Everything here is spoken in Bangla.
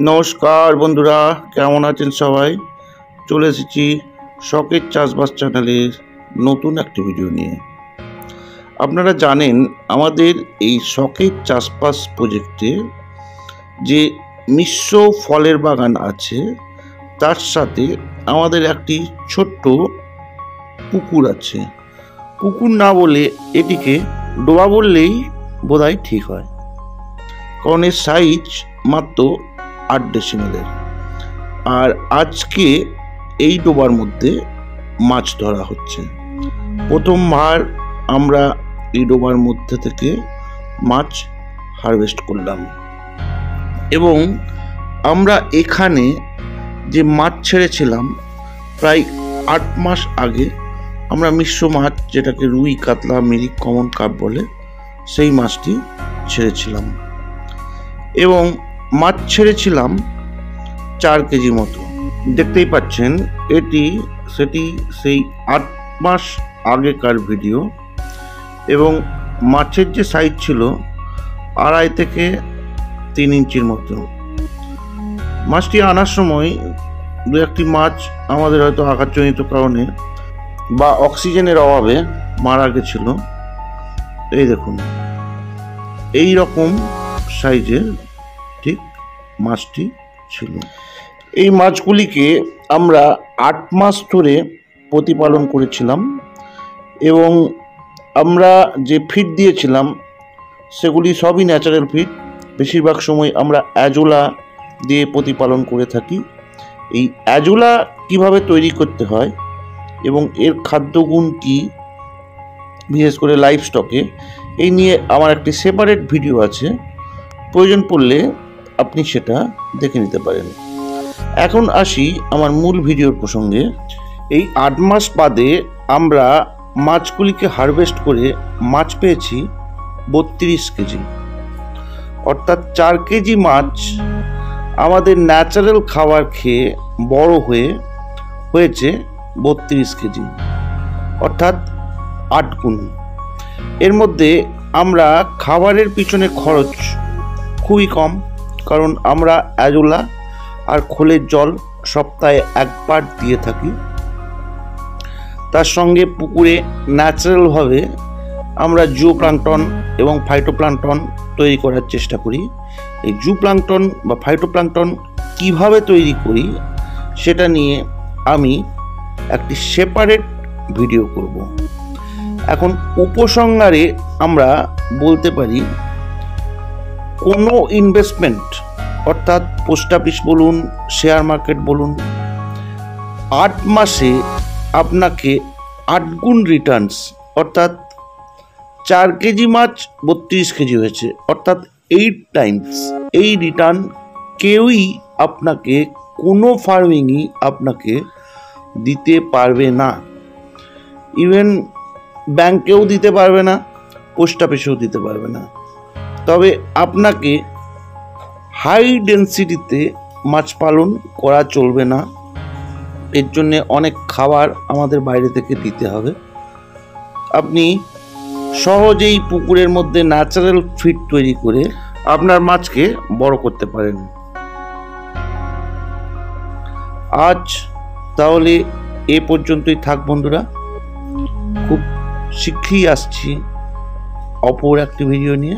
নমস্কার বন্ধুরা, কেমন আছেন সবাই? চলে এসেছি শখের চাষবাস চ্যানেলের নতুন একটি ভিডিও নিয়ে। আপনারা জানেন আমাদের এই শখের চাষবাস প্রজেক্টে যে মিশ্র ফলের বাগান আছে, তার সাথে আমাদের একটি ছোট্ট পুকুর আছে। পুকুর না বলে এটিকে ডোবা বললেই বোধহয় ঠিক হয়, কারণ এর সাইজ মাত্র 8 ডেসিমেলের। আর আজকে এই ডোবার মধ্যে মাছ ধরা হচ্ছে। প্রথমবার আমরা এই ডোবার মধ্যে থেকে মাছ হারভেস্ট করলাম এবং আমরা এখানে যে মাছ ছেড়েছিলাম প্রায় 8 মাস আগে, আমরা মিশ্র মাছ, যেটাকে রুই, কাতলা, মিরিক, কমন কাপ বলে, সেই মাছটি ছেড়েছিলাম এবং মাছ ছেড়েছিলাম 4 কেজি মতো। দেখতেই পাচ্ছেন সেটি সেই 8 মাস আগেকার ভিডিও এবং মাছের যে সাইজ ছিল 2.5 থেকে 3 ইঞ্চির মতো। মাছটি আনার সময় দু একটি মাছ আমাদের হয়তো আঘাতজনিত কারণে বা অক্সিজেনের অভাবে মারা গেছিল। এই দেখুন, এই রকম সাইজের ঠিক মাছটি ছিল। এই মাছগুলিকে আমরা 8 মাস ধরে প্রতিপালন করেছিলাম এবং আমরা যে ফিড দিয়েছিলাম সেগুলি সবই ন্যাচারাল ফিড। বেশিরভাগ সময় আমরা অ্যাজোলা দিয়ে প্রতিপালন করে থাকি। এই অ্যাজোলা কিভাবে তৈরি করতে হয় এবং এর খাদ্যগুণ কি, বিশেষ করে লাইভ স্টকে, এই নিয়ে আমার একটি সেপারেট ভিডিও আছে, প্রয়োজন পড়লে আপনি সেটা দেখে নিতে পারেন। এখন আসি আমার মূল ভিডিওর প্রসঙ্গে। এই 8 মাস বাদে আমরা মাছগুলিকে হারভেস্ট করে মাছ পেয়েছি 32 কেজি, অর্থাৎ 4 কেজি মাছ আমাদের ন্যাচারাল খাবার খেয়ে বড় হয়েছে 32 কেজি, অর্থাৎ 8 গুণ। এর মধ্যে আমরা খাবারের পিছনে খরচ খুবই কম, কারণ আমরা অ্যাজোলা আর খোলের জল সপ্তাহে 1 বার দিয়ে থাকি। তার সঙ্গে পুকুরে ন্যাচারালভাবে আমরা জুওপ্লাঙ্কটন এবং ফাইটোপ্লাঙ্কটন তৈরি করার চেষ্টা করি। এই জুওপ্লাঙ্কটন বা ফাইটোপ্লাঙ্কটন কিভাবে তৈরি করি সেটা নিয়ে আমি একটি সেপারেট ভিডিও করব। এখন উপসংহারে আমরা বলতে পারি, কোনো ইনভেস্টমেন্ট, অর্থাৎ পোস্ট অফিস বলুন, শেয়ার মার্কেট বলুন, 8 মাসে আপনাকে 8 গুণ রিটার্নস, অর্থাৎ 4 কেজি মাছ 32 কেজি হয়েছে, অর্থাৎ 8 টাইমস এই রিটার্ন কেউই আপনাকে, কোনো ফার্মিংই আপনাকে দিতে পারবে না। ইভেন ব্যাংকেও দিতে পারবে না, পোস্ট অফিসেও দিতে পারবে না। তবে আপনাকে হাই ডেন্সিটিতে মাছ পালন করা চলবে না, এর জন্যে অনেক খাবার আমাদের বাইরে থেকে দিতে হবে। আপনি সহজেই পুকুরের মধ্যে ন্যাচারাল ফিড তৈরি করে আপনার মাছকে বড় করতে পারেন। আজ তাহলে এ পর্যন্তই থাক বন্ধুরা। খুব শীঘ্রই আসছি অপর একটি ভিডিও নিয়ে।